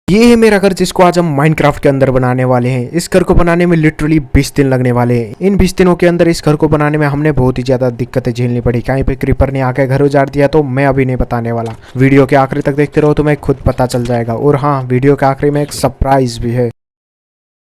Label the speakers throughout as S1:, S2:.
S1: ये है मेरा घर जिसको आज हम माइनक्राफ्ट के अंदर बनाने वाले हैं। इस घर को बनाने में लिटरली 20 दिन लगने वाले हैं। इन 20 दिनों के अंदर इस घर को बनाने में हमने बहुत ही ज्यादा दिक्कतें झेलनी पड़ी। कहीं पे क्रीपर ने आके घर उजाड़ दिया तो मैं अभी नहीं बताने वाला। वीडियो के आखिरी तक देखते रहो, तुम्हें खुद पता चल जाएगा। और हाँ, वीडियो के आखिरी में एक सरप्राइज भी है।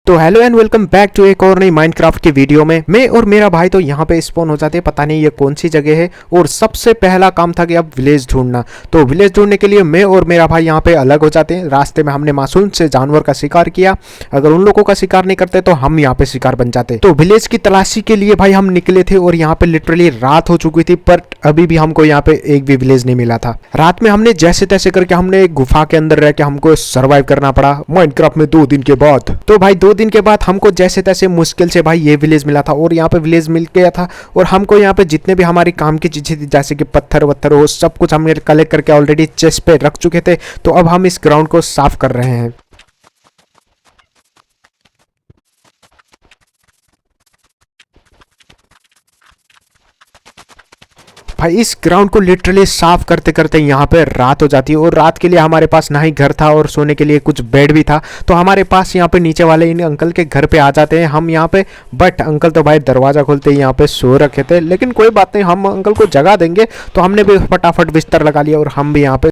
S1: तो hello and welcome back to एक और नई माइनक्राफ्ट की वीडियो में। मैं और मेरा भाई तो यहाँ पे स्पॉन हो जाते हैं, पता नहीं ये कौन सी जगह है। और सबसे पहला काम था कि अब विलेज ढूंढना। तो विलेज ढूंढने के लिए मैं और मेरा भाई यहाँ पे अलग हो जाते हैं। रास्ते में हमने मासूम से जानवर का शिकार किया। अगर उन लोगों का शिकार नहीं करते तो हम यहाँ पे शिकार बन जाते। तो विलेज की तलाशी के लिए भाई हम निकले थे और यहाँ पे लिटरली रात हो चुकी थी, पर अभी भी हमको यहाँ पे एक भी विलेज नहीं मिला था। रात में हमने जैसे तैसे करके हमने एक गुफा के अंदर रह के हमको सर्वाइव करना पड़ा माइनक्राफ्ट में 2 दिन के बाद। तो भाई 2 दिन के बाद हमको जैसे तैसे मुश्किल से भाई ये विलेज मिला था और यहाँ पे विलेज मिल गया था। और हमको यहाँ पे जितने भी हमारी काम की चीजें थी, जैसे कि पत्थर वत्थर हो, सब कुछ हमने कलेक्ट करके ऑलरेडी चेस्ट पे रख चुके थे। तो अब हम इस ग्राउंड को साफ कर रहे हैं। भाई इस ग्राउंड को लिटरली साफ करते करते यहाँ पे रात हो जाती है। और रात के लिए हमारे पास ना ही घर था और सोने के लिए कुछ बेड भी था। तो हमारे पास यहाँ पे नीचे वाले इन अंकल के घर पे आ जाते हैं हम यहाँ पे। बट अंकल तो भाई दरवाजा खोलते ही यहाँ पे सो रखे थे, लेकिन कोई बात नहीं, हम अंकल को जगा देंगे। तो हमने भी फटाफट बिस्तर लगा लिया और हम भी यहाँ पे।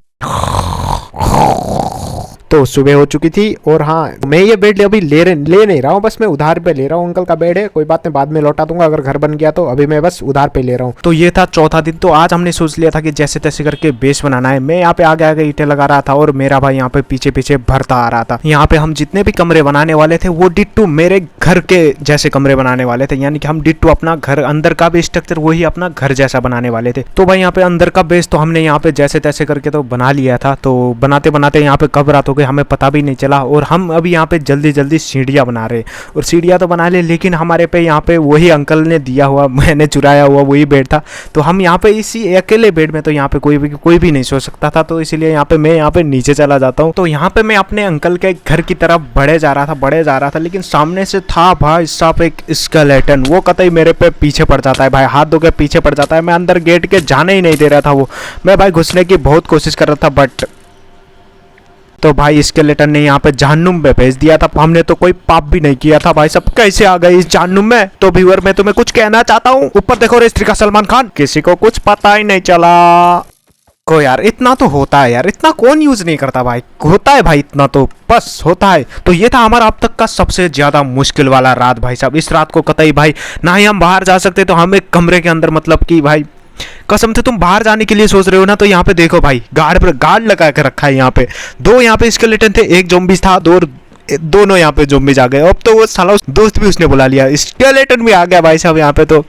S1: तो सुबह हो चुकी थी। और हाँ, मैं ये बेड अभी ले नहीं रहा हूँ, बस मैं उधार पे ले रहा हूँ। अंकल का बेड है, कोई बात नहीं, बाद में लौटा दूंगा अगर घर बन गया तो। अभी मैं बस उधार पे ले रहा हूँ। तो ये था चौथा दिन। तो आज हमने सोच लिया था कि जैसे तैसे करके बेस बनाना है। मैं यहाँ पे आगे आगे ईंटें लगा रहा था और मेरा भाई यहाँ पे पीछे पीछे भरता आ रहा था। यहाँ पे हम जितने भी कमरे बनाने वाले थे वो डिट्टू मेरे घर के जैसे कमरे बनाने वाले थे। यानी कि हम डिट्टू अपना घर अंदर का भी स्ट्रक्चर वही अपना घर जैसा बनाने वाले थे। तो भाई यहाँ पे अंदर का बेस तो हमने यहाँ पे जैसे तैसे करके तो बना लिया था। तो बनाते बनाते यहाँ पे कब रात हो गई हमें पता भी नहीं चला। और हम अभी यहाँ पे जल्दी जल्दी सीढ़ियाँ बना रहे। और सीढ़ियाँ तो बना ले, लेकिन हमारे पे यहाँ पे वही अंकल ने दिया हुआ, मैंने चुराया हुआ वही बेड था। तो हम यहाँ पे इसी अकेले बेड में तो यहाँ पे कोई भी नहीं सो सकता था। तो इसीलिए यहाँ पे मैं यहाँ पे नीचे चला जाता हूँ। तो यहाँ पे मैं अपने अंकल के घर की तरफ बढ़े जा रहा था, लेकिन सामने से था भाई साहब एक स्केलेटन। वो कतई मेरे पे पीछे पड़ जाता है भाई, हाथ धो के पीछे पड़ जाता है। मैं अंदर गेट के जाने ही नहीं दे रहा था वो। मैं भाई घुसने की बहुत कोशिश कर रहा था, बट तो भाई स्केलेटन ने यहाँ पे जहन्नुम में भेज दिया था। हमने तो कोई पाप भी नहीं किया था भाई, सब कैसे आ गए इस जहन्नुम में। तो व्यूअर मैं तुम्हें कुछ कहना चाहता हूँ, ऊपर देखो रे स्त्री का सलमान खान, किसी को कुछ पता ही नहीं चला। को यार इतना तो होता है यार, इतना कौन यूज नहीं करता भाई, होता है भाई, इतना तो बस होता है। तो ये था हमारा अब तक का सबसे ज्यादा मुश्किल वाला रात भाई साहब। इस रात को कतई भाई ना ही हम बाहर जा सकते, तो हम एक कमरे के अंदर, मतलब कि भाई कसम से तुम बाहर जाने के लिए सोच रहे हो ना, तो यहाँ पे देखो भाई गार्ड लगा के रखा है। यहाँ पे 2 यहाँ पे स्केलेटन थे, एक ज़ॉम्बीज था, दोनों यहाँ पे ज़ॉम्बीज आ गए। अब तो वो साला दोस्त भी उसने बुला लिया, स्केलेटन भी आ गया भाई साहब यहाँ पे। तो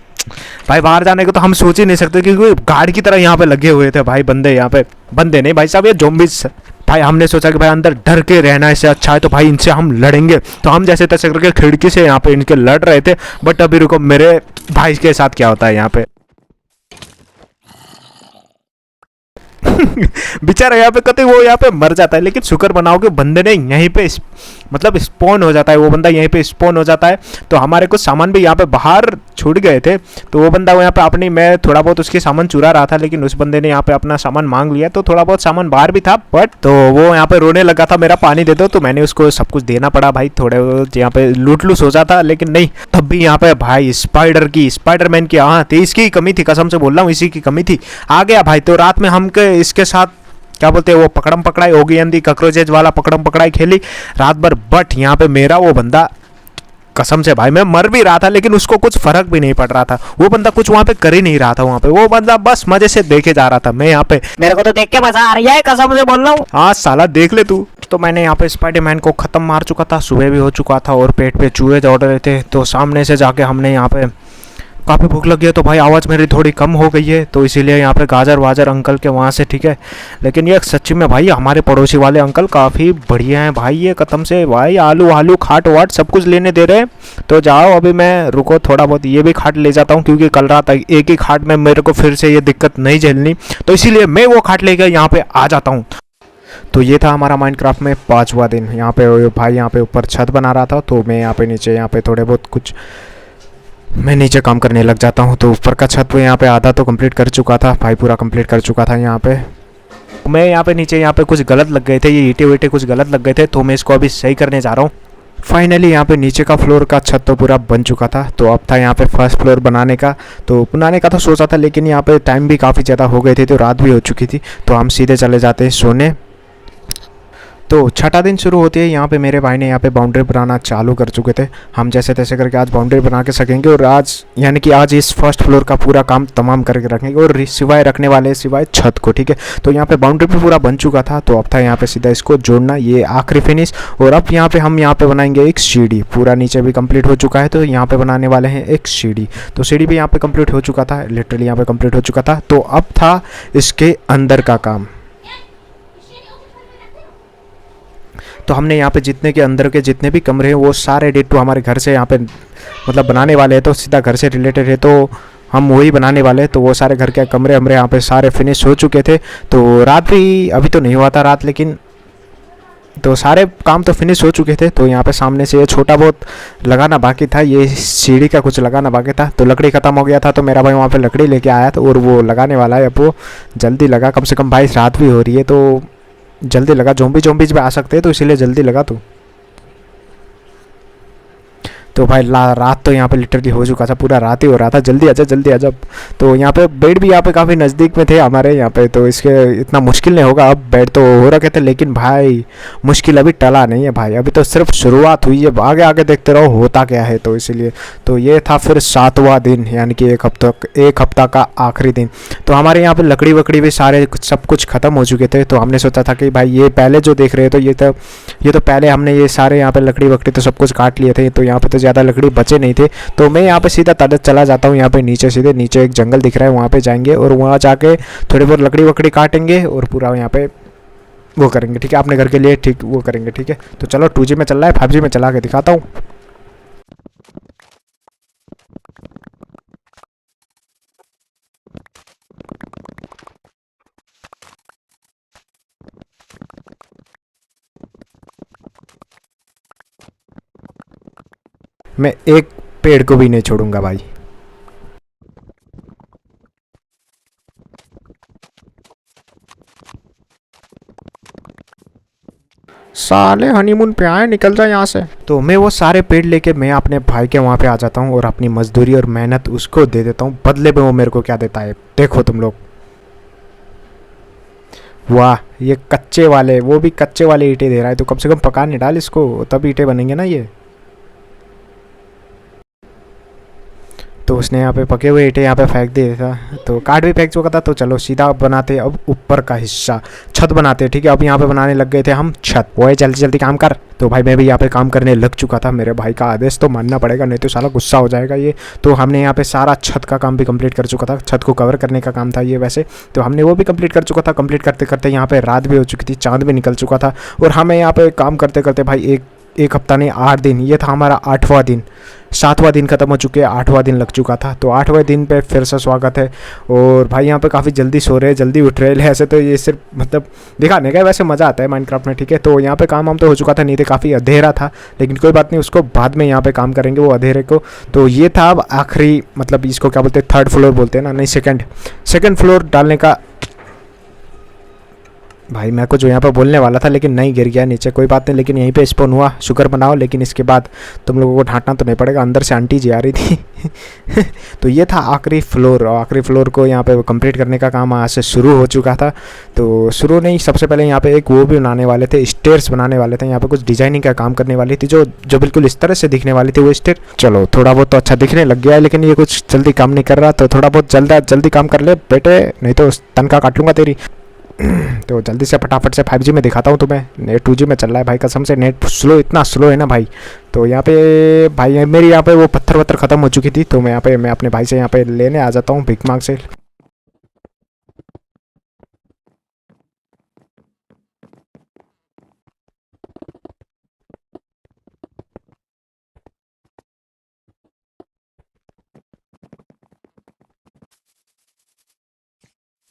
S1: भाई बाहर जाने को तो हम सोच ही नहीं सकते, क्योंकि गार्ड की तरह यहाँ पे लगे हुए थे भाई बंदे। यहाँ पे बंदे नहीं भाई साहब, ये ज़ॉम्बीज। भाई हमने सोचा कि भाई अंदर डर के रहना इससे अच्छा है, तो भाई इनसे हम लड़ेंगे। तो हम जैसे तैसे करके खिड़की से यहाँ पे इनके लड़ रहे थे। बट अभी रुको, मेरे भाई के साथ क्या होता है यहाँ पे। बेचारा यहाँ पे कतई वो यहाँ पे मर जाता है, लेकिन शुक्र बनाओ कि बंदे ने यहीं पे मतलब स्पॉन हो जाता है, वो बंदा यहीं पे स्पॉन हो जाता है। तो हमारे कुछ सामान भी यहाँ पे बाहर छूट गए थे। तो वो बंदा वो यहाँ पे अपनी, मैं थोड़ा बहुत उसके सामान चुरा रहा था, लेकिन उस बंदे ने यहाँ पे अपना सामान मांग लिया। तो थोड़ा बहुत सामान बाहर भी था, बट तो वो यहाँ पे रोने लगा था, मेरा पानी दे दो। तो मैंने उसको सब कुछ देना पड़ा भाई। थोड़े यहाँ पे लूट लूस हो जाता, लेकिन नहीं, तब भी यहाँ पे भाई स्पाइडरमैन की, हाँ थी, इसकी कमी थी, कसम से बोल रहा हूँ, इसी की कमी थी। आ गया भाई। तो रात में हम इसके साथ क्या बोलते हैं वो पकड़म पकड़ाई होगी, अंधी कॉकरोचेज वाला पकड़म पकड़ाई खेली रात भर। बट यहाँ पे मेरा वो बंदा, कसम से भाई मैं मर भी रहा था, लेकिन उसको कुछ फर्क भी नहीं पड़ रहा था। वो बंदा कुछ वहाँ पे कर ही नहीं रहा था। वहाँ पे वो बंदा बस मजे से देखे जा रहा था। मैं यहाँ पे,
S2: मेरे को तो देख के मजा आ रही है, कसम से बोल रहा हूँ।
S1: हाँ साला देख ले तू। तो मैंने यहाँ पे स्पाइडरमैन को खत्म मार चुका था, सुबह भी हो चुका था और पेट पे चूहे दौड़ रहे थे। तो सामने से जाके हमने यहाँ पे, काफ़ी भूख लगी है, तो भाई आवाज़ मेरी थोड़ी कम हो गई है, तो इसीलिए यहाँ पे गाजर वाजर अंकल के वहाँ से, ठीक है। लेकिन ये सच्ची में भाई हमारे पड़ोसी वाले अंकल काफ़ी बढ़िया हैं भाई, ये कसम से भाई आलू खाट वाट सब कुछ लेने दे रहे हैं। तो जाओ अभी मैं रुको, थोड़ा बहुत ये भी खाट ले जाता हूँ, क्योंकि कल रात एक ही खाट में मेरे को फिर से ये दिक्कत नहीं झेलनी। तो इसीलिए मैं वो खाट लेकर यहाँ पे आ जाता हूँ। तो ये था हमारा माइनक्राफ्ट में 5वां दिन। यहाँ पे भाई यहाँ पे ऊपर छत बना रहा था, तो मैं यहाँ पे नीचे यहाँ पे थोड़े बहुत कुछ मैं नीचे काम करने लग जाता हूँ। तो ऊपर का छत यहाँ पे आधा तो कंप्लीट कर चुका था भाई, पूरा कंप्लीट कर चुका था यहाँ पे। मैं यहाँ पे नीचे यहाँ पे कुछ गलत लग गए थे, ये ईंटे वीटे कुछ गलत लग गए थे, तो मैं इसको अभी सही करने जा रहा हूँ। फाइनली यहाँ पे नीचे का फ्लोर का छत तो पूरा बन चुका था, तो अब था यहाँ पे फर्स्ट फ्लोर बनाने का। तो बनाने का तो सोचा था, लेकिन यहाँ पे टाइम भी काफ़ी ज़्यादा हो गए थे, तो रात भी हो चुकी थी, तो हम सीधे चले जाते हैं सोने। तो छठा दिन शुरू होती है, यहाँ पे मेरे भाई ने यहाँ पे बाउंड्री बनाना चालू कर चुके थे। हम जैसे तैसे करके आज बाउंड्री बना के सकेंगे, और आज यानी कि आज इस फर्स्ट फ्लोर का पूरा काम तमाम करके रखेंगे, और सिवाय रखने वाले सिवाय छत को, ठीक है। तो यहाँ पे बाउंड्री भी पूरा बन चुका था, तो अब था यहाँ पे सीधा इसको जोड़ना, ये आखिरी फिनिश। और अब यहाँ पे हम यहाँ पे बनाएंगे एक सीढ़ी, पूरा नीचे भी कंप्लीट हो चुका है, तो यहाँ पे बनाने वाले हैं एक सीढ़ी। तो सीढ़ी भी यहाँ पे कंप्लीट हो चुका था, लिटरली यहाँ पे कंप्लीट हो चुका था। तो अब था इसके अंदर का काम। तो हमने यहाँ पे जितने के अंदर के जितने भी कमरे हैं वो सारे डिट्टो हमारे घर से यहाँ पे मतलब बनाने वाले हैं, तो सीधा घर से रिलेटेड है, तो हम वही बनाने वाले हैं। तो वो सारे घर के कमरे हमरे यहाँ पे सारे फिनिश हो चुके थे। तो रात भी अभी तो नहीं हुआ था रात, लेकिन तो सारे काम तो फिनिश हो चुके थे। तो यहाँ पे सामने से ये छोटा बहुत लगाना बाकी था, ये सीढ़ी का कुछ लगाना बाकी था। तो लकड़ी ख़त्म हो गया था, तो मेरा भाई वहाँ पे लकड़ी लेके आया था, और वो लगाने वाला है। अब वो जल्दी लगा, कम से कम भाई रात भी हो रही है, तो जल्दी लगा। जोम्बीज भी आ सकते हैं, तो इसीलिए जल्दी लगा तू। तो भाई रात तो यहाँ पे लिटरली हो चुका था, पूरा रात ही हो रहा था, जल्दी आजा जल्दी आजा। तो यहाँ पे बेड भी यहाँ पे काफ़ी नज़दीक में थे हमारे यहाँ पे, तो इसके इतना मुश्किल नहीं होगा। अब बेड तो हो रखे थे, लेकिन भाई मुश्किल अभी टला नहीं है भाई, अभी तो सिर्फ शुरुआत हुई है, आगे आगे देखते रहो होता क्या है। तो इसीलिए तो ये था फिर 7वां दिन, यानी कि एक हफ्ता का आखिरी दिन। तो हमारे यहाँ पे लकड़ी वकड़ी भी सारे सब कुछ ख़त्म हो चुके थे। तो हमने सोचा था कि भाई ये पहले जो देख रहे हो, तो ये तो पहले हमने ये सारे यहाँ पे लकड़ी वकड़ी तो सब कुछ काट लिए थे, तो यहाँ पे तो ज़्यादा लकड़ी बचे नहीं थे। तो मैं यहाँ पे सीधा चला जाता हूँ, यहाँ पे नीचे सीधे नीचे एक जंगल दिख रहा है, वहाँ पे जाएंगे और वहाँ जाके थोड़ी बहुत लकड़ी वकड़ी काटेंगे और पूरा यहाँ पे वो करेंगे, ठीक है, अपने घर के लिए ठीक वो करेंगे, ठीक है। तो चलो 2G में चल रहा है, 5G में चला के दिखाता हूँ। मैं एक पेड़ को भी नहीं छोड़ूंगा भाई। साले हनीमून पे आए, निकल जाए यहाँ से। तो मैं वो सारे पेड़ लेके मैं अपने भाई के वहाँ पे आ जाता हूँ और अपनी मजदूरी और मेहनत उसको दे देता हूँ। बदले में वो मेरे को क्या देता है देखो तुम लोग। वाह, ये कच्चे वाले, वो भी कच्चे वाले ईंटें दे रहा है, तो कम से कम पकाने डाल इसको, तब ईंटें बनेंगे ना ये। तो उसने यहाँ पे पके हुए ईंटें यहाँ पे फेंक दिए था, तो काट भी फेंक चुका था। तो चलो सीधा बनाते अब ऊपर का हिस्सा, छत बनाते, ठीक है। अब यहाँ पे बनाने लग गए थे हम छत। वो जल्दी जल्दी काम कर। तो भाई मैं भी यहाँ पे काम करने लग चुका था, मेरे भाई का आदेश तो मानना पड़ेगा, नहीं तो साला गुस्सा हो जाएगा ये। तो हमने यहाँ पे सारा छत का काम भी कंप्लीट कर चुका था, छत को कवर करने का काम था ये वैसे, तो हमने वो भी कंप्लीट कर चुका था। कंप्लीट करते करते यहाँ पे रात भी हो चुकी थी, चाँद भी निकल चुका था, और हमें यहाँ पे काम करते करते भाई एक हफ्ता नहीं 8 दिन, ये था हमारा 8वां दिन। 7वां दिन ख़त्म हो चुके, 8वां दिन लग चुका था। तो 8वें दिन पे फिर से स्वागत है। और भाई यहाँ पे काफ़ी जल्दी सो रहे हैं, जल्दी उठ रहे हैं। ऐसे तो ये सिर्फ मतलब दिखाने का, वैसे मज़ा आता है माइनक्राफ्ट में, ठीक है। तो यहाँ पे काम हम तो हो चुका था, नहीं थे, काफ़ी अंधेरा था, लेकिन कोई बात नहीं, उसको बाद में यहाँ पे काम करेंगे वो अंधेरे को। तो ये था अब आखिरी, मतलब इसको क्या बोलते हैं, 3rd फ्लोर बोलते हैं ना, नहीं सेकेंड फ्लोर डालने का। भाई मैं कुछ यहाँ पर बोलने वाला था, लेकिन नहीं, गिर गया नीचे, कोई बात नहीं। लेकिन यहीं पे स्पॉन हुआ, शुक्र बनाओ। लेकिन इसके बाद तुम लोगों को ढांटना तो नहीं पड़ेगा, अंदर से आंटी जी आ रही थी। तो ये था आखिरी फ्लोर, और आखिरी फ्लोर को यहाँ पे कंप्लीट करने का काम आज से शुरू हो चुका था। तो शुरू नहीं, सबसे पहले यहाँ पे एक वो भी बनाने वाले थे, स्टेयर्स बनाने वाले थे। यहाँ पे कुछ डिजाइनिंग का काम करने वाली थी, जो बिल्कुल इस तरह से दिखने वाली थी वो स्टेयर। चलो थोड़ा बहुत तो अच्छा दिखने लग गया है, लेकिन ये कुछ जल्दी काम नहीं कर रहा, तो थोड़ा बहुत जल्दी काम कर ले बेटे, नहीं तो तनख्वाह काट लूँगा तेरी। तो जल्दी से फटाफट से 5G में दिखाता हूँ तुम्हें। नेट 2G में चल रहा है भाई, कसम से नेट स्लो, इतना स्लो है ना भाई। तो यहाँ पे भाई मेरी यहाँ पे वो पत्थर वत्थर ख़त्म हो चुकी थी, तो मैं अपने भाई से यहाँ पे लेने आ जाता हूँ भीख मांग से।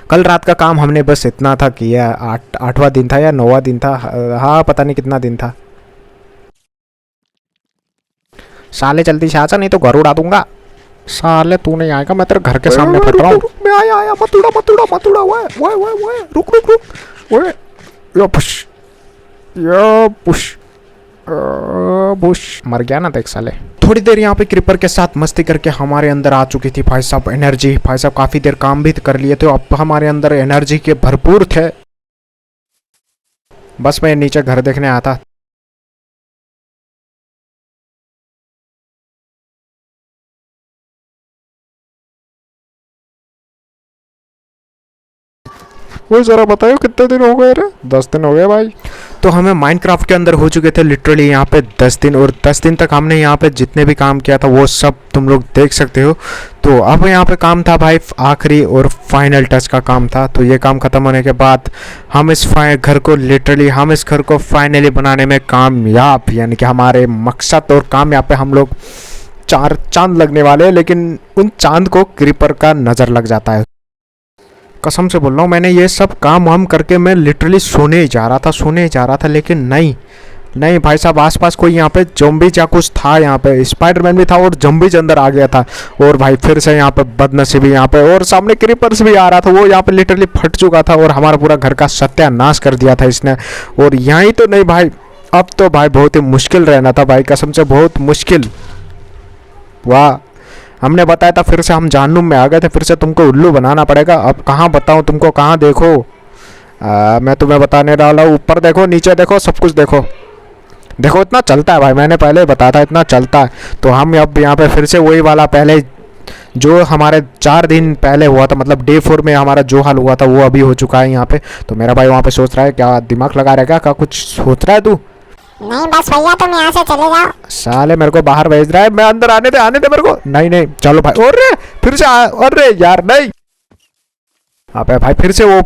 S1: कल रात का काम हमने बस इतना था किया। 8वां दिन था या 9वां दिन था, हाँ पता नहीं कितना दिन था। साले जल्दी से आजा, नहीं तो घर उड़ा दूंगा। साले तू नहीं आएगा, मैं तेरे घर के सामने फट रहा हूँ। मैं आया मत उड़ा, रुक। ओए यो पुश, यो पुश, बुश। मर गया ना देख साले। थोड़ी देर यहाँ पे क्रीपर के साथ मस्ती करके हमारे अंदर आ चुकी थी भाई साहब एनर्जी। भाई साहब काफ़ी देर काम भी कर लिए थे, अब हमारे अंदर एनर्जी के भरपूर थे। बस मैं नीचे घर देखने आया था। वो जरा बताओ कितने दिन हो गए रे? 10 दिन हो गए भाई। तो हमें माइनक्राफ्ट के अंदर हो चुके थे लिटरली यहाँ पे 10 दिन, और 10 दिन तक हमने यहाँ पे जितने भी काम किया था वो सब तुम लोग देख सकते हो। तो अब यहाँ पे काम था भाई आखिरी और फाइनल टच का काम था। तो ये काम ख़त्म होने के बाद हम इस घर को लिटरली हम इस घर को फाइनली बनाने में कामयाब, यानी कि हमारे मकसद और कामयाब पे हम लोग 4 चांद लगने वाले हैं। लेकिन उन चांद को क्रीपर का नज़र लग जाता है। कसम से बोल रहा हूँ, मैंने ये सब काम वाम करके मैं लिटरली सोने ही जा रहा था, लेकिन नहीं भाई साहब, आसपास कोई यहाँ पे ज़ॉम्बीज या कुछ था। यहाँ पे स्पाइडरमैन भी था और ज़ॉम्बीज अंदर आ गया था। और भाई फिर से यहाँ पे बदनसीबी यहाँ पे, और सामने क्रीपर्स भी आ रहा था, वो यहाँ पे लिटरली फट चुका था और हमारा पूरा घर का सत्यानाश कर दिया था इसने। और यहीं तो नहीं भाई, अब तो भाई बहुत ही मुश्किल रहना था भाई, कसम से बहुत मुश्किल। वाह, हमने बताया था, फिर से हम जानूम में आ गए थे, फिर से तुमको उल्लू बनाना पड़ेगा। अब कहाँ बताऊँ तुमको, कहाँ देखो? मैं तुम्हें बताने वाला हूँ, ऊपर देखो, नीचे देखो, सब कुछ देखो। देखो इतना चलता है भाई, मैंने पहले ही बताया था इतना चलता है। तो हम अब यहाँ पे फिर से वही वाला पहले जो हमारे 4 दिन पहले हुआ था, मतलब डे 4 में हमारा जो हाल हुआ था वो अभी हो चुका है यहाँ पे। तो मेरा भाई वहाँ पे सोच रहा है, क्या दिमाग लगा रहेगा, क्या कुछ सोच रहा है तू?
S3: नहीं बस भैया तुम यहाँ से चले जाओ।
S1: साले मेरे को बाहर भेज रहा है, मैं अंदर आने दे मेरे को। नहीं चलो भाई। और फिर से अरे यार नहीं, अबे भाई फिर से वो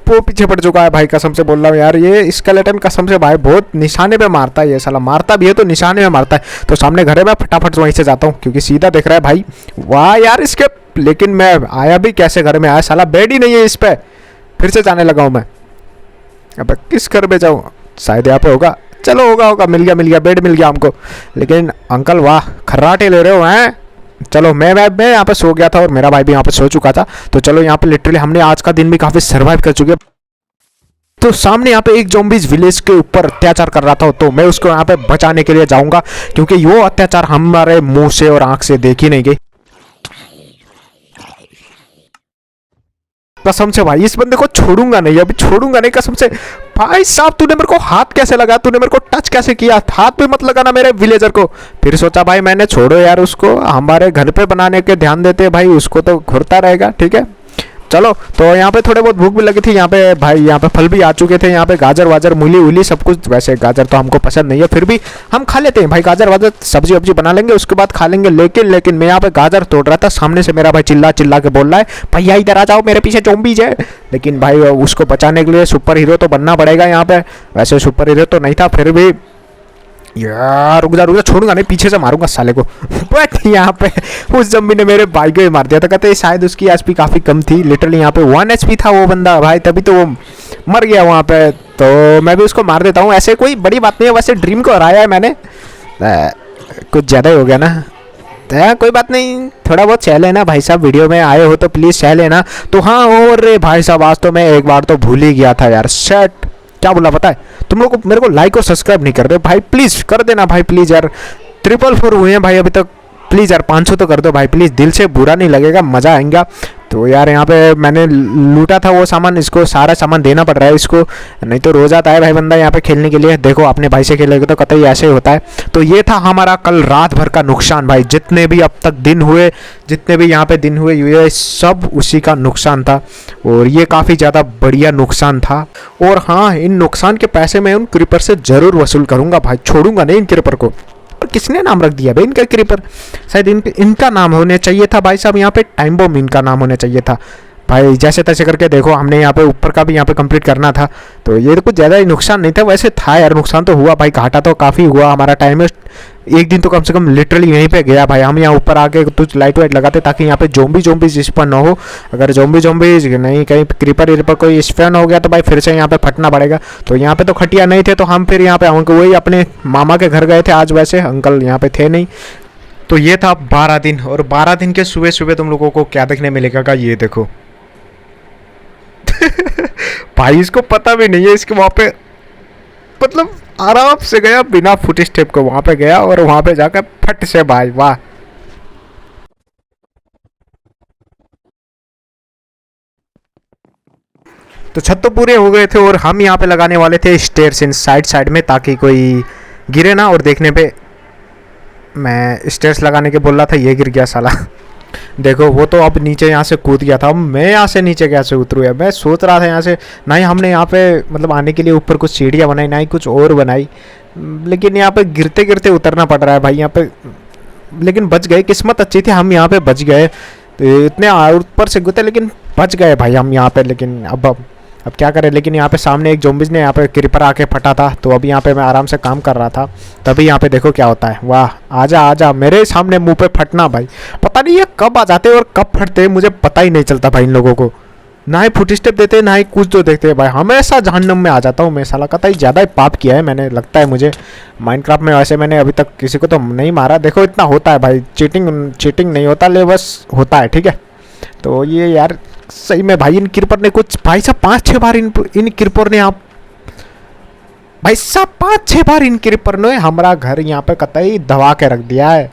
S1: पीछे पड़ चुका है भाई, कसम से बोल रहा हूँ यार। ये स्केलेटन कसम से भाई बहुत निशाने पे मारता है, ये साला मारता भी है तो निशाने में मारता है। तो सामने घर है, मैं फटाफट वहीं से जाता हूँ क्योंकि सीधा दिख रहा है भाई। वाह यार इसके, लेकिन मैं आया भी कैसे घर में आया, साला बेड ही नहीं है इस पे। फिर से जाने लगा हूँ मैं। अब किस घर पे जाऊँ? शायद यहाँ पे होगा, चलो होगा, मिल गया बेड मिल गया हमको। लेकिन अंकल वाह खर्राटे ले रहे हो हैं। चलो मैं यहाँ पे सो गया था और मेरा भाई भी यहाँ पे सो चुका था। तो चलो यहाँ पे लिटरली हमने आज का दिन भी काफ़ी सर्वाइव कर चुके। तो सामने यहाँ पे एक ज़ॉम्बीज विलेज के ऊपर अत्याचार कर रहा था, तो मैं उसको यहाँ पे बचाने के लिए जाऊंगा क्योंकि वो अत्याचार हमारे मुंह से और आंख से देखी नहीं गई। कसम से भाई इस बंदे को छोड़ूंगा नहीं, अभी छोड़ूंगा नहीं कसम से। भाई साहब तूने मेरे को हाथ कैसे लगा, तूने मेरे को टच कैसे किया? हाथ पे मत लगाना मेरे विलेजर को। फिर सोचा भाई मैंने, छोड़ो यार उसको, हमारे घर पे बनाने के ध्यान देते भाई, उसको तो घुरता रहेगा। ठीक है चलो। तो यहाँ पे थोड़े बहुत भूख भी लगी थी, यहाँ पे भाई यहाँ पे फल भी आ चुके थे, यहाँ पे गाजर वाजर मूली उली सब कुछ। वैसे गाजर तो हमको पसंद नहीं है, फिर भी हम खा लेते हैं भाई, गाजर वाजर सब्जी वब्जी बना लेंगे उसके बाद खा लेंगे। लेकिन मैं यहाँ पे गाजर तोड़ रहा था, सामने से मेरा भाई चिल्ला के बोल रहा है भैया इधर आ जाओ, मेरे पीछे ज़ॉम्बीज है। लेकिन भाई उसको बचाने के लिए सुपर हीरो तो बनना पड़ेगा यहाँ पे। वैसे सुपर हीरो तो नहीं था, फिर भी यार रुक जा, छोड़ूंगा नहीं, पीछे से मारूंगा साले को। बट यहाँ पे उस ज़ॉम्बी ने मेरे भाई को ही मार दिया था, कहते शायद उसकी एचपी काफ़ी कम थी। लिटरली यहाँ पे 1 एचपी था वो बंदा भाई, तभी तो वो मर गया वहाँ पे। तो मैं भी उसको मार देता हूँ, ऐसे कोई बड़ी बात नहीं है। वैसे ड्रीम को हराया है मैंने, कुछ ज़्यादा ही हो गया ना। तो कोई बात नहीं, थोड़ा बहुत सह लेना भाई साहब, वीडियो में आए हो तो प्लीज़ सह लेना। तो हाँ, और भाई साहब आज तो मैं एक बार तो भूल ही गया था यार, सेट क्या बोला पता है तुम लोग को? मेरे को लाइक और सब्सक्राइब नहीं कर रहे भाई, प्लीज़ कर देना भाई, प्लीज़ यार। 444 हुए हैं भाई अभी तक, प्लीज़ यार 500 तो कर दो भाई प्लीज़, दिल से बुरा नहीं लगेगा, मज़ा आएगा। तो यार यहाँ पे मैंने लूटा था वो सामान, इसको सारा सामान देना पड़ रहा है इसको, नहीं तो रोज़ आता है भाई बंदा यहाँ पे खेलने के लिए। देखो अपने भाई से खेलेगा तो कतई ऐसे ही होता है। तो ये था हमारा कल रात भर का नुकसान भाई, जितने भी अब तक दिन हुए, जितने भी यहाँ पे दिन हुए ये सब उसी का नुकसान था, और ये काफ़ी ज़्यादा बढ़िया नुकसान था। और हाँ, इन नुकसान के पैसे मैं उन क्रीपर से ज़रूर वसूल करूँगा भाई, छोड़ूंगा नहीं इन क्रीपर को। पर किसने नाम रख दिया भाई इनका क्रीपर? शायद इनका नाम होने चाहिए था भाई साहब, यहाँ पे टाइम बॉम्ब इनका नाम होने चाहिए था भाई। जैसे तैसे करके देखो, हमने यहाँ पे ऊपर का भी यहाँ पे कंप्लीट करना था, तो ये तो कुछ ज़्यादा ही नुकसान नहीं था। वैसे था यार, नुकसान तो हुआ भाई, घाटा तो काफ़ी हुआ, हमारा टाइम वेस्ट एक दिन तो कम से कम लिटरली यहीं पे गया भाई। हम यहाँ ऊपर आके कुछ लाइट वाइट लगाते ताकि यहाँ पे ज़ॉम्बी स्पॉन ना हो। अगर ज़ॉम्बी नहीं, कहीं क्रीपर कोई स्पॉन हो गया तो भाई फिर से यहाँ पे फटना पड़ेगा। तो यहाँ पे तो खटिया नहीं थे, तो हम फिर यहाँ पे वही अपने मामा के घर गए थे आज, वैसे अंकल यहाँ पे थे नहीं। तो ये था 12 दिन, और 12 दिन के सुबह सुबह तुम लोगों को क्या देखने मिलेगा, ये देखो। भाई इसको पता भी नहीं है इसके वहाँ पे, मतलब आराम से गया बिना फुट स्टेप को, वहाँ पे गया और वहाँ पे जाकर फट से भाई वाह। तो छत तो पूरे हो गए थे और हम यहाँ पे लगाने वाले थे स्टेयर्स इन साइड साइड में, ताकि कोई गिरे ना। और देखने पे मैं स्टेयर्स लगाने के बोल रहा था, ये गिर गया साला। देखो वो तो अब नीचे यहाँ से कूद गया था, अब मैं यहाँ से नीचे कैसे उतरूँ यार। मैं सोच रहा था यहाँ से, ना ही हमने यहाँ पे मतलब आने के लिए ऊपर कुछ सीढ़ियाँ बनाई, ना ही कुछ और बनाई, लेकिन यहाँ पे गिरते गिरते उतरना पड़ रहा है भाई यहाँ पे। लेकिन बच गए, किस्मत अच्छी थी, हम यहाँ पे बच गए। तो इतने ऊपर से गुते लेकिन बच गए भाई हम यहाँ पे। लेकिन अब क्या करें। लेकिन यहाँ पे सामने एक ज़ॉम्बीज़ ने यहाँ पे क्रीपर आके फटा था, तो अभी यहाँ पे मैं आराम से काम कर रहा था, तभी यहाँ पे देखो क्या होता है। वाह, आजा आजा मेरे सामने मुंह पे फटना भाई। पता नहीं ये कब आ जाते और कब फटते हैं, मुझे पता ही नहीं चलता भाई इन लोगों को। ना ही फुट स्टेप देते ना ही कुछ तो देखते हैं भाई, हमेशा जहन्नम में आ जाता हूँ मैं साला। कतई ज़्यादा ही पाप किया है मैंने, लगता है मुझे माइनक्राफ्ट में। वैसे मैंने अभी तक किसी को तो नहीं मारा, देखो इतना होता है भाई, चीटिंग नहीं होता, ले बस होता है, ठीक है। तो ये यार सही में भाई इन क्रीपर ने कुछ, भाई साहब 5-6 बार इन क्रीपर ने, आप भाई साहब 5-6 बार इन क्रीपर ने हमारा घर यहाँ पे कतई दबा के रख दिया है,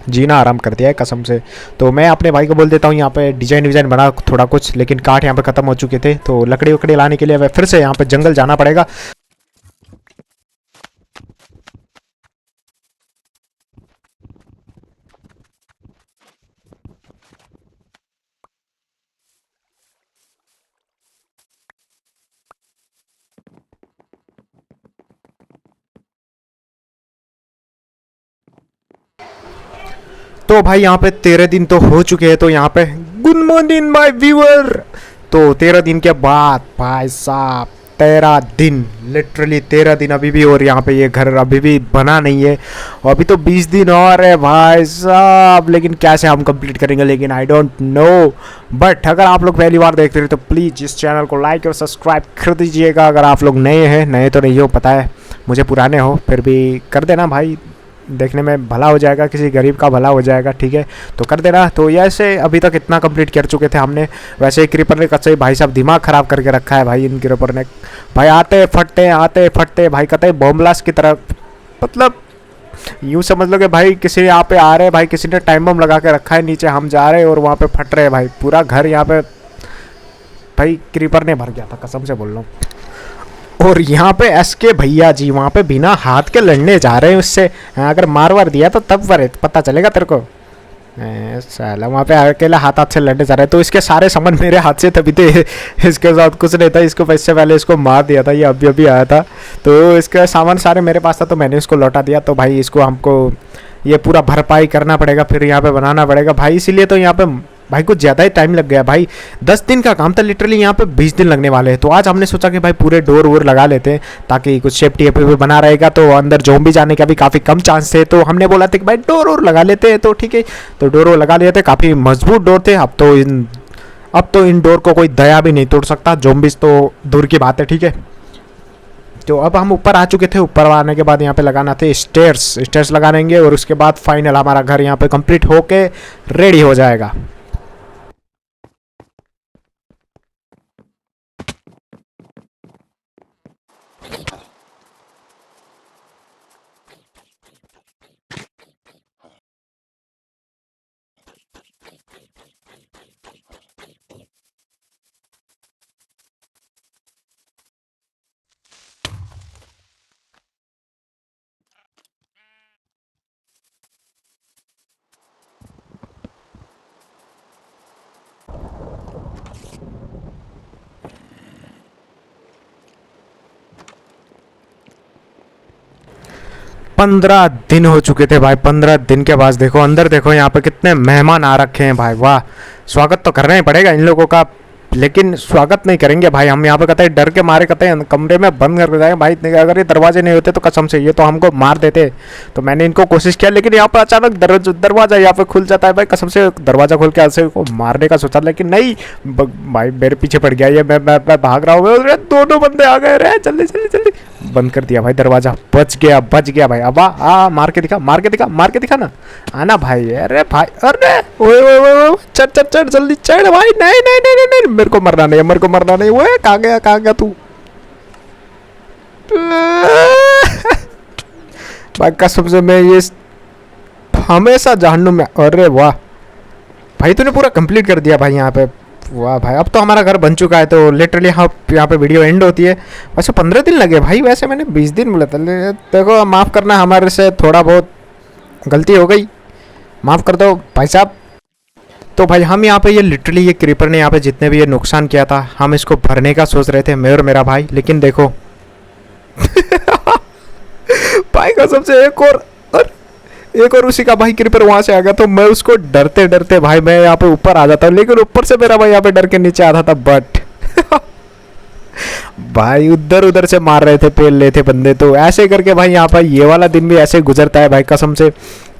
S1: जीना आराम कर दिया है कसम से। तो मैं अपने भाई को बोल देता हूँ यहाँ पे डिजाइन विजाइन बना थोड़ा कुछ, लेकिन काठ यहाँ पे खत्म हो चुके थे, तो लकड़ी वकड़ी लाने के लिए फिर से यहाँ पे जंगल जाना पड़ेगा। तो भाई यहाँ पे 13 दिन तो हो चुके हैं, तो यहाँ पे गुड मॉर्निंग माय व्यूअर। तो 13 दिन के बाद भाई साहब 13 दिन, लिटरली 13 दिन अभी भी, और यहाँ पे ये घर अभी भी बना नहीं है। अभी तो 20 दिन और है भाई साहब, लेकिन कैसे हम कंप्लीट करेंगे लेकिन आई डोंट नो। बट अगर आप लोग पहली बार देख रहे हैं तो प्लीज़ इस चैनल को लाइक और सब्सक्राइब कर दीजिएगा। अगर आप लोग नए हैं, नए तो नहीं हो पता है मुझे, पुराने हो फिर भी कर देना भाई, देखने में भला हो जाएगा, किसी गरीब का भला हो जाएगा, ठीक है। तो कर देना। तो ऐसे अभी तक इतना कंप्लीट कर चुके थे हमने। वैसे ही क्रीपर ने कच्चे भाई साहब दिमाग ख़राब करके रखा है भाई इन क्रीपर ने भाई, आते फटते भाई कतई बॉम्ब ब्लास्ट की तरह, मतलब यूँ समझ लो कि भाई किसी यहाँ पे आ रहे भाई, किसी ने टाइम बम लगा के रखा है नीचे, हम जा रहे हैं और वहाँ पे फट रहे भाई, पूरा घर यहाँ पे भाई क्रीपर ने भर गया था कसम से बोल रहा हूँ। और यहाँ पे एसके भैया जी वहाँ पे बिना हाथ के लड़ने जा रहे हैं उससे, अगर मार वार दिया तो तब पता चलेगा तेरे को। साला वहाँ पे अकेला हाथ से लड़ने जा रहे हैं, तो इसके सारे सामान मेरे हाथ से तभी थे, इसके साथ कुछ नहीं था। इसको इससे पहले इसको मार दिया था, ये अभी अभी आया था, तो इसका सामान सारे मेरे पास था, तो मैंने इसको लौटा दिया। तो भाई इसको हमको ये पूरा भरपाई करना पड़ेगा, फिर यहाँ पे बनाना पड़ेगा भाई, इसीलिए तो यहाँ पे भाई कुछ ज़्यादा ही टाइम लग गया भाई। 10 दिन का काम था लिटरली, यहाँ पे 20 दिन लगने वाले हैं। तो आज हमने सोचा कि भाई पूरे डोर वोर लगा लेते हैं, ताकि कुछ सेफ्टी भी बना रहेगा, तो अंदर ज़ॉम्बी जाने का भी काफ़ी कम चांस थे। तो हमने बोला था कि भाई डोर वोर लगा लेते हैं, तो ठीक है, तो डोर वोर लगा लिए थे, काफ़ी मजबूत डोर थे। अब तो इन डोर को कोई दया भी नहीं तोड़ सकता, ज़ॉम्बीज़ तो दूर की बात है, ठीक है। तो अब हम ऊपर आ चुके थे, ऊपर आने के बाद यहाँ पे लगाना थे स्टेयर्स लगा देंगे, और उसके बाद फाइनल हमारा घर यहाँ पे कंप्लीट होके रेडी हो जाएगा। पंद्रह दिन हो चुके थे भाई। 15 दिन के बाद देखो अंदर, देखो यहाँ पे कितने मेहमान आ रखे हैं भाई। वाह, स्वागत तो करना ही पड़ेगा इन लोगों का, लेकिन स्वागत नहीं करेंगे भाई हम यहाँ पे, कहते डर के मारे कहते हैं कमरे में बंद करके जाएंगे भाई। अगर ये दरवाजे नहीं होते तो कसम से ये तो हमको मार देते। तो मैंने इनको कोशिश किया, लेकिन यहाँ पर अचानक दरवाजा यहाँ पे खुल जाता है भाई, कसम से दरवाजा खोल के ऐसे को मारने का सोचा, लेकिन नहीं भाई मेरे पीछे पड़ गया ये। मैं भाग रहा हूँ, दोनों बंदे आ गए रे, जल्दी जल्दी जल्दी बंद कर दिया भाई दरवाजा। बच गया भाई। अब आ मार के दिखा ना, आना भाई। अरे भाई, अरे ओए चढ़ जल्दी चढ़ भाई। नहीं, मेरे को मरना नहीं है, मेरे को मरना नहीं। वो कहाँ गया तू? भाई कसम से मैं ये हमेशा जहन्नुम में। अरे वाह भाई, तूने पूरा कंप्लीट कर दिया भाई यहाँ पे। वाह भाई, अब तो हमारा घर बन चुका है। तो लिटरली हाँ, यहाँ पे वीडियो एंड होती है। वैसे 15 दिन लगे भाई, वैसे मैंने 20 दिन बोला था। देखो माफ़ करना, हमारे से थोड़ा बहुत गलती हो गई, माफ़ कर दो भाई साहब। तो भाई हम यहाँ पे ये लिटरली ये क्रीपर ने यहाँ पे जितने भी ये नुकसान किया था, हम इसको भरने का सोच रहे थे, मैं और मेरा भाई। लेकिन देखो भाई कसम से एक और उसी का भाई क्रीपर वहां से आ गया। तो मैं उसको डरते डरते भाई मैं यहाँ पे ऊपर आ जाता हूँ, लेकिन ऊपर से मेरा भाई यहाँ पे डर के नीचे आता था। बट भाई उधर से मार रहे थे, पेल रहे थे बंदे। तो ऐसे करके भाई यहाँ पर ये वाला दिन भी ऐसे गुजरता है भाई कसम से।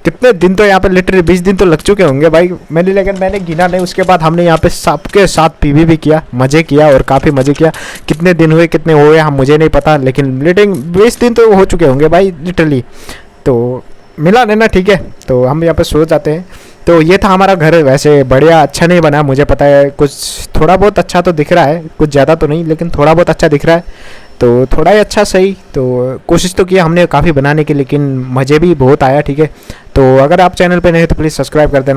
S1: कितने दिन तो यहाँ पे लिटरली 20 दिन तो लग चुके होंगे भाई मैंने, लेकिन मैंने गिना नहीं। उसके बाद हमने यहाँ पे सबके साथ पीवी भी किया, मज़े किया और काफ़ी मज़े किया। कितने दिन हुए कितने हुए हम मुझे नहीं पता, लेकिन लिटरली 20 दिन तो हो चुके होंगे भाई लिटरली। तो मिला नहीं ना, ठीक है। तो हम यहाँ पे सो जाते हैं। तो ये था हमारा घर। वैसे बढ़िया अच्छा नहीं बना, मुझे पता है। कुछ थोड़ा बहुत अच्छा तो दिख रहा है, कुछ ज़्यादा तो नहीं, लेकिन थोड़ा बहुत अच्छा दिख रहा है। तो थोड़ा ही अच्छा सही। तो कोशिश तो किया हमने काफ़ी बनाने की, लेकिन मज़े भी बहुत आया, ठीक है। तो अगर आप चैनल पे नए हैं तो प्लीज़ सब्सक्राइब कर देना।